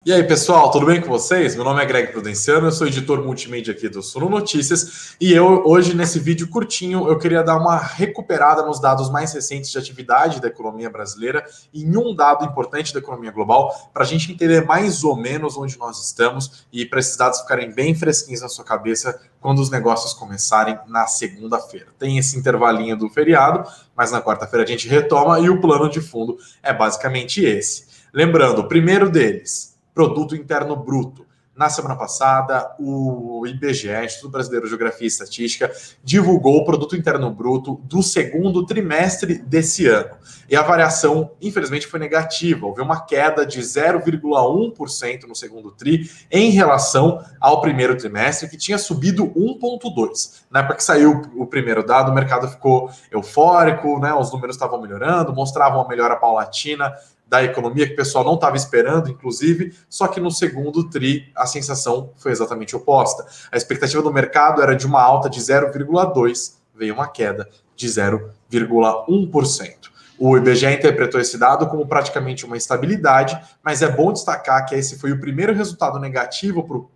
E aí, pessoal, tudo bem com vocês? Meu nome é Greg Prudenciano, eu sou editor multimídia aqui do Suno Notícias e hoje, nesse vídeo curtinho, eu queria dar uma recuperada nos dados mais recentes de atividade da economia brasileira e em um dado importante da economia global, para a gente entender mais ou menos onde nós estamos e para esses dados ficarem bem fresquinhos na sua cabeça quando os negócios começarem na segunda-feira. Tem esse intervalinho do feriado, mas na quarta-feira a gente retoma e o plano de fundo é basicamente esse. Lembrando, o primeiro deles, Produto Interno Bruto. Na semana passada, o IBGE, Instituto Brasileiro de Geografia e Estatística, divulgou o Produto Interno Bruto do segundo trimestre desse ano. E a variação, infelizmente, foi negativa. Houve uma queda de 0,1% no segundo TRI em relação ao primeiro trimestre, que tinha subido 1,2%. Na época que saiu o primeiro dado, o mercado ficou eufórico, né? Os números estavam melhorando, mostravam uma melhora paulatina da economia que o pessoal não estava esperando, inclusive, só que no segundo TRI a sensação foi exatamente oposta. A expectativa do mercado era de uma alta de 0,2%, veio uma queda de 0,1%. O IBGE interpretou esse dado como praticamente uma estabilidade, mas é bom destacar que esse foi o primeiro resultado negativo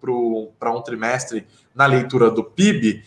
para um trimestre na leitura do PIB,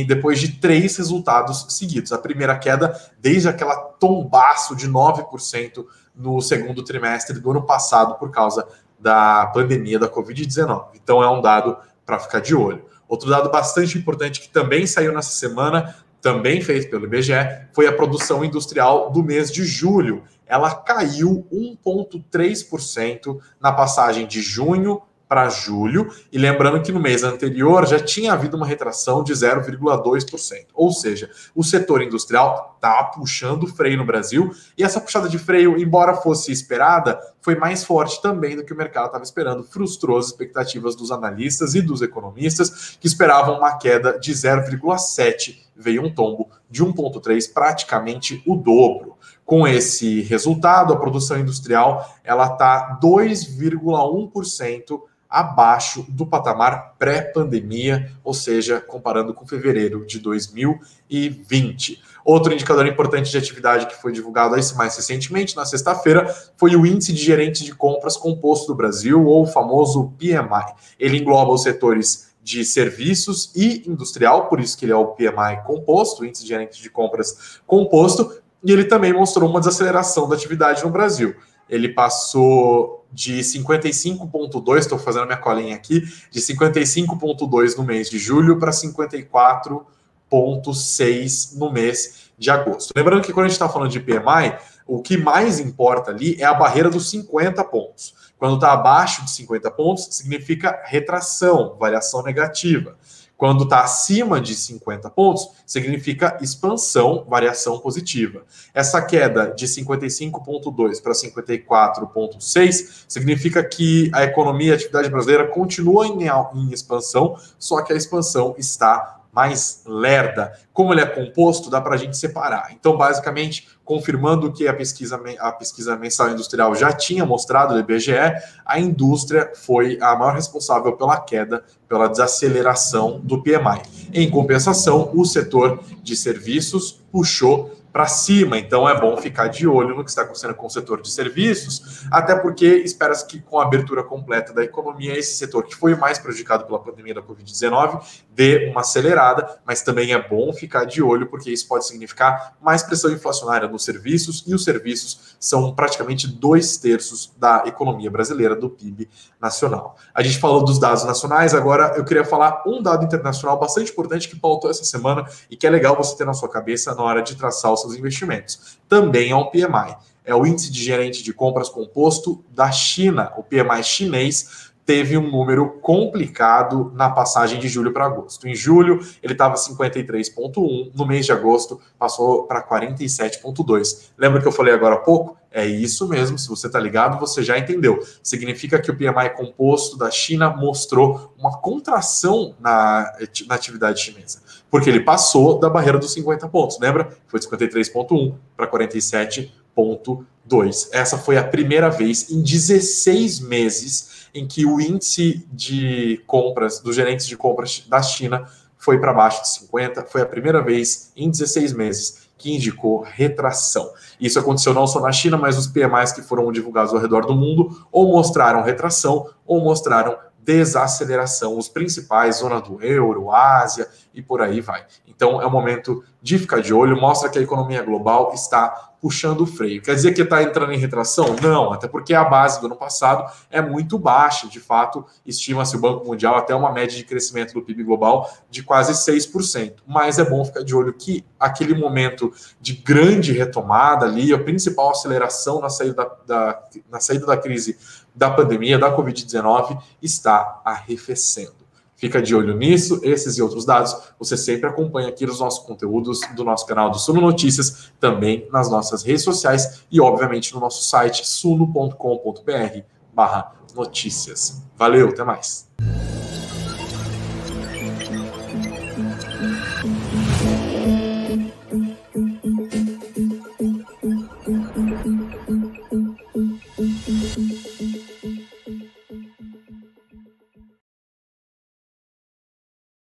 depois de 3 resultados seguidos. A primeira queda desde aquela tombaço de 9% no segundo trimestre do ano passado por causa da pandemia da Covid-19. Então é um dado para ficar de olho. Outro dado bastante importante que também saiu nessa semana, também feito pelo IBGE, foi a produção industrial do mês de julho. Ela caiu 1,3% na passagem de junho para julho, e lembrando que no mês anterior já tinha havido uma retração de 0,2%. Ou seja, o setor industrial está puxando freio no Brasil, e essa puxada de freio, embora fosse esperada, foi mais forte também do que o mercado estava esperando, frustrou as expectativas dos analistas e dos economistas, que esperavam uma queda de 0,7%, veio um tombo de 1,3%, praticamente o dobro. Com esse resultado, a produção industrial ela está 2,1% abaixo do patamar pré-pandemia, ou seja, comparando com fevereiro de 2020. Outro indicador importante de atividade que foi divulgado mais recentemente, na sexta-feira, foi o Índice de Gerentes de Compras Composto do Brasil, ou o famoso PMI. Ele engloba os setores de serviços e industrial, por isso que ele é o PMI composto, o Índice de Gerentes de Compras Composto, e ele também mostrou uma desaceleração da atividade no Brasil. Ele passou de 55,2, estou fazendo minha colinha aqui, de 55,2 no mês de julho para 54,6 no mês de agosto. Lembrando que quando a gente está falando de PMI, o que mais importa ali é a barreira dos 50 pontos. Quando está abaixo de 50 pontos, significa retração, variação negativa. Quando está acima de 50 pontos, significa expansão, variação positiva. Essa queda de 55,2 para 54,6 significa que a economia e a atividade brasileira continua em expansão, só que a expansão está mais lerda. Como ele é composto, dá para a gente separar. Então, basicamente, confirmando que a pesquisa mensal industrial já tinha mostrado do IBGE, a indústria foi a maior responsável pela queda, pela desaceleração do PMI. Em compensação, o setor de serviços puxou para cima, então é bom ficar de olho no que está acontecendo com o setor de serviços, até porque espera-se que com a abertura completa da economia, esse setor que foi o mais prejudicado pela pandemia da Covid-19 dê uma acelerada, mas também é bom ficar de olho, porque isso pode significar mais pressão inflacionária nos serviços, e os serviços são praticamente 2/3 da economia brasileira, do PIB nacional. A gente falou dos dados nacionais, agora eu queria falar um dado internacional bastante importante que pautou essa semana e que é legal você ter na sua cabeça na hora de traçar os seus investimentos. Também é um PMI, é o Índice de Gerente de Compras Composto da China, o PMI chinês, teve um número complicado na passagem de julho para agosto. Em julho, ele estava 53,1, no mês de agosto, passou para 47,2. Lembra que eu falei agora há pouco? É isso mesmo, se você está ligado, você já entendeu. Significa que o PMI composto da China mostrou uma contração na atividade chinesa, porque ele passou da barreira dos 50 pontos, lembra? Foi de 53,1 para 47,2. Essa foi a primeira vez em 16 meses em que o índice de compras dos gerentes de compras da China foi para baixo de 50. Foi a primeira vez em 16 meses que indicou retração. Isso aconteceu não só na China, mas os PMIs que foram divulgados ao redor do mundo ou mostraram retração ou mostraram desaceleração, os principais, zona do euro, Ásia e por aí vai. Então é um momento de ficar de olho, mostra que a economia global está puxando o freio. Quer dizer que está entrando em retração? Não, até porque a base do ano passado é muito baixa. De fato, estima-se o Banco Mundial até uma média de crescimento do PIB global de quase 6%. Mas é bom ficar de olho que aquele momento de grande retomada ali, a principal aceleração na saída da crise da pandemia, da Covid-19, está arrefecendo. Fica de olho nisso, esses e outros dados você sempre acompanha aqui nos nossos conteúdos do nosso canal do Suno Notícias, também nas nossas redes sociais e, obviamente, no nosso site suno.com.br/notícias. Valeu, até mais!